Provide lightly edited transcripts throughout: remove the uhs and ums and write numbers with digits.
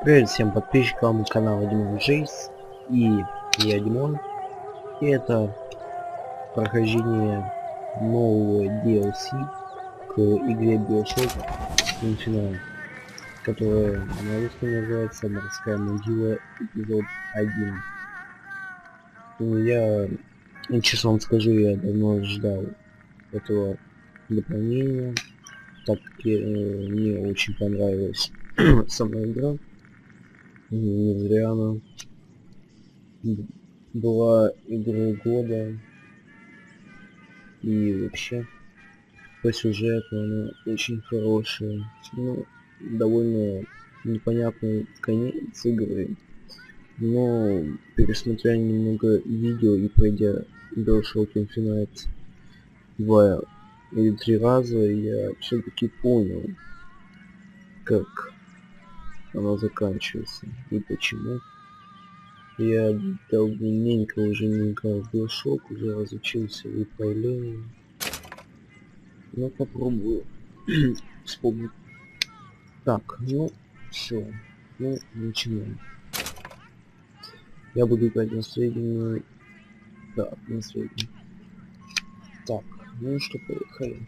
Привет всем подписчикам канала Димон Джейс, и я Димон, и это прохождение нового DLC к игре Bioshock Infinite, которая на русском называется «Морская могила. Эпизод 1». Честно вам скажу, я давно ждал этого дополнения, так как мне очень понравилась сама игра. Не зря она была игрой года, и вообще по сюжету она очень хорошая. Ну, довольно непонятный конец игры, но пересмотря немного видео и пройдя Bioshock Infinite 2 или 3 раза, я все-таки понял, как она заканчивается и почему. Я давненько уже не играл в Bioshock, уже разучился в управлении. Но попробую вспомнить. Так, ну все. Ну, начинаем. Я буду играть на среднюю. Да, на среднюю. Так, ну что, поехали.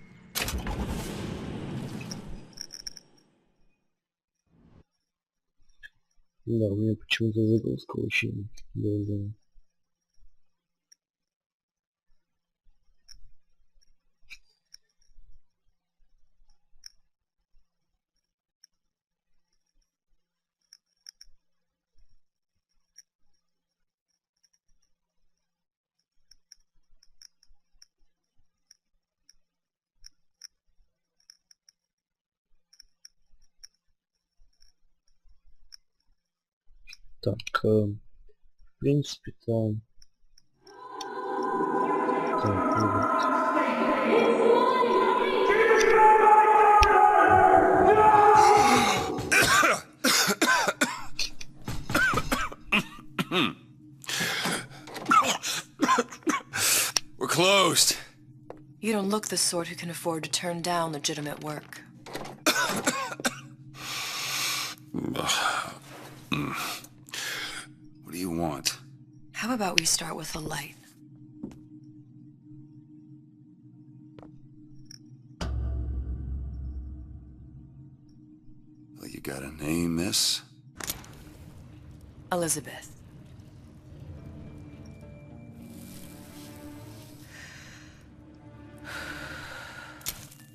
Да, у меня почему-то загрузка очень долгая. Так, в принципе-то... Так, вот. We're closed. You don't look the sort who can afford to turn down legitimate work. What do you want? How about we start with the light? Well, you got a name, miss? Elizabeth.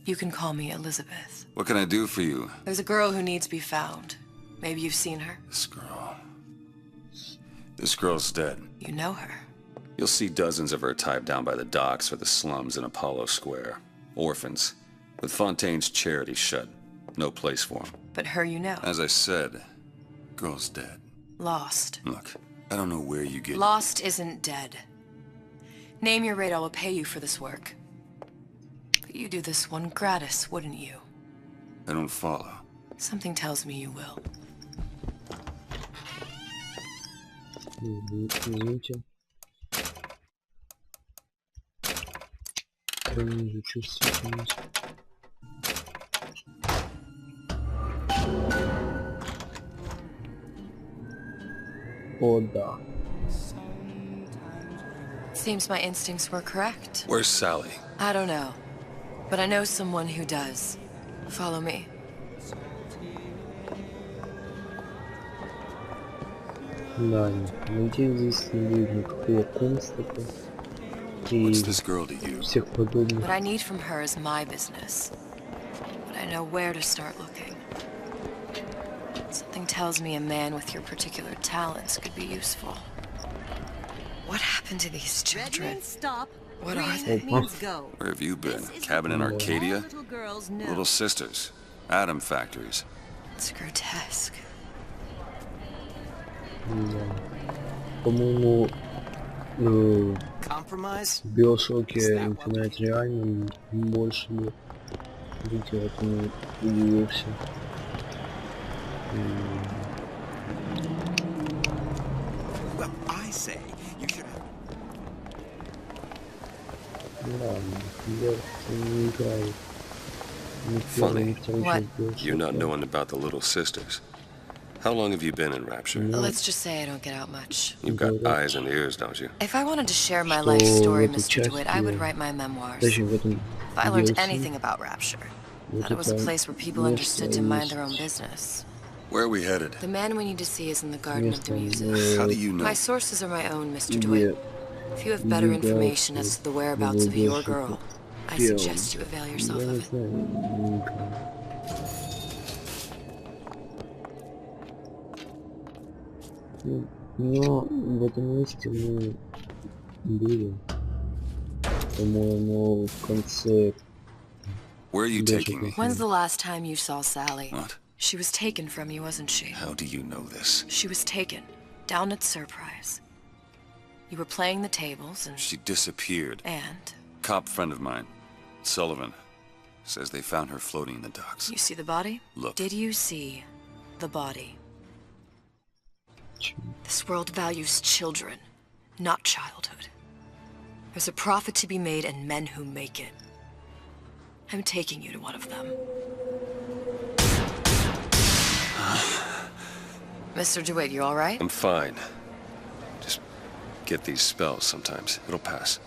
You can call me Elizabeth. What can I do for you? There's a girl who needs to be found. Maybe you've seen her. This girl. This girl's dead. You know her. You'll see dozens of her tied down by the docks or the slums in Apollo Square. Orphans. With Fontaine's charity shut. No place for them. But her you know. As I said, girl's dead. Lost. Look, I don't know where you get... Lost isn't dead. Name your rate, I will pay you for this work. But you do this one gratis, wouldn't you? I don't follow. Something tells me you will. Извините. Понижу чувствительность. О, да. Seems my instincts were correct. Where's Sally? I don't know. But I know someone who does. Follow me. Да, надеюсь, здесь не будет никакого констата и What's this girl to you? всех подобных. What I need from her is my business. But I know where to start looking. Something tells me a man with your particular talents could be useful. What happened to these children? Stop. What are Green they? means go. Where have you been? This is Cabin in what Arcadia? all little girls know. Little sisters. Atom factories. It's grotesque. Да. По-моему, Compromise? в Биошоке Infinite реально больше бы быть этому удивился. Well, I say you should. Да, я не играю. Ни в первый, ни Funny. в второй What? часть Bioshock. You not knowing about the little sisters. How long have you been in Rapture? Let's just say I don't get out much. You've got eyes and ears, don't you? If I wanted to share my Что life в story, этой Mr. DeWitt, I would части, write my memoirs. точнее в этом If I learned DLC, anything about Rapture, вот that it was a это place where people место understood to mind their own есть, business. Where are we headed? The man we need to see is in the Garden of место, Demuses. How do you know? My sources are my own, Mr. DeWitt. где If you have better двигаться information as to the whereabouts of your Bioshock girl, I первым. suggest you avail yourself Я не of it. знаю, никого. Ну, но в этом месте мы были, по-моему, в конце Where are you taking me? When's the last time you saw Sally? What? She was taken from you, wasn't she? How do you know this? She was taken, down at Surprise. You were playing the tables and... She disappeared. And? Cop friend of mine, Sullivan, says they found her floating in the docks. You see the body? Look. Did you see the body? This world values children, not childhood. There's a profit to be made and men who make it. I'm taking you to one of them. Mr. DeWitt, you all right? I'm fine. Just get these spells sometimes. It'll pass.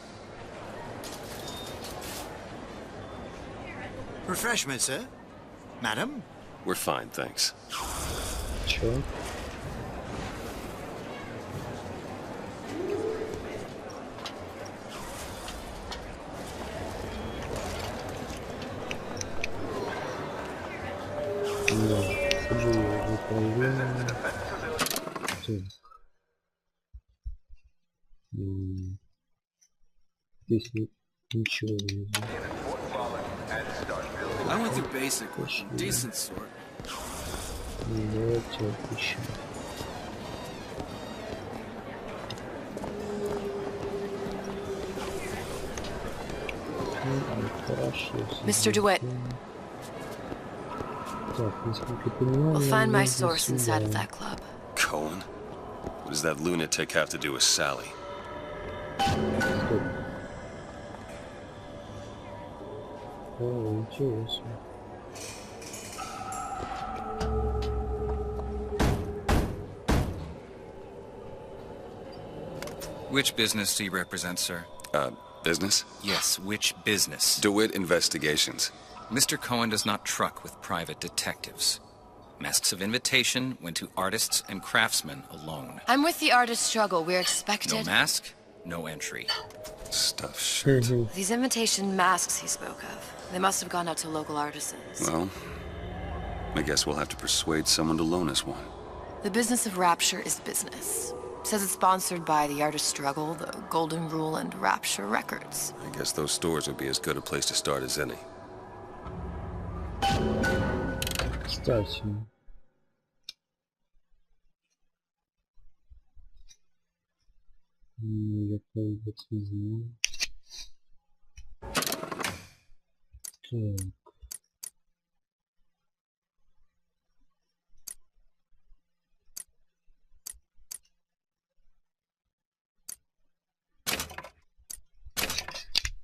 Refreshment, sir? Madam? We're fine, thanks. Чё? Да, сужу управление. Так. Здесь ничего не знаю. I went through basic, decent sort. Давайте еще. Хорошо. Mr. DeWitt, Так, насколько я понимаю, we'll нам find my нужно source inside of сюда. that club. Cohen? What does that lunatic have to do with Sally? Стоп. О, интересно. Which business do you represent, sir? Business? Yes, which business? DeWitt Investigations. Mr. Cohen does not truck with private detectives. Masks of invitation went to artists and craftsmen alone. I'm with the artist struggle. We're No expected... mask, no entry. Stuff shirt. These invitation masks he spoke of, they must have gone out to local artisans. Well, I guess we'll have to persuade someone to loan us one. The business of Rapture is business. Says it's sponsored by the Artist Struggle, the Golden Rule, and Rapture Records. I guess those stores would be as good a place to start as any. Кстати. Я вот возьму. Так.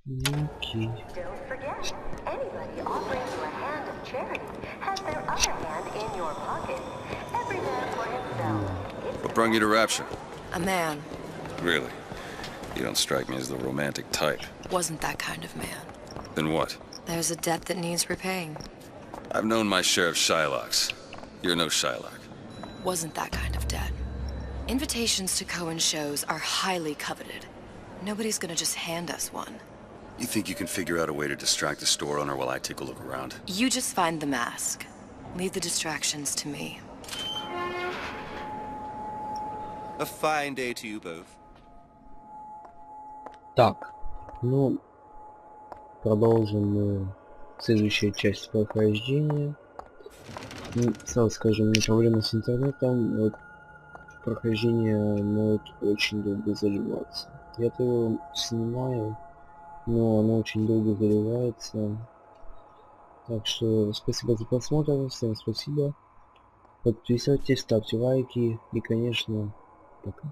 Окей. Don't forget, anybody offering you a hand of charity has their other hand in your pocket. Every man for himself. What brought you to Rapture? A man Really? You don't strike me as the romantic type. wasn't that kind of man. Then what? There's a debt that needs repaying. I've known my share of Shylocks. You're no Shylock. Wasn't that kind of debt. Invitations to Cohen shows are highly coveted. Nobody's gonna just hand us one. You think you can figure out a way to distract the store owner while I take a look around? You just find the mask. Leave the distractions to me. A fine day to you both. Так, ну, продолжим следующая часть прохождения. Ну, сразу скажем, не проблема с интернетом, вот прохождение может очень долго заливаться. Я-то его снимаю, но оно очень долго заливается. Так что спасибо за просмотр, всем спасибо. Подписывайтесь, ставьте лайки и, конечно, пока.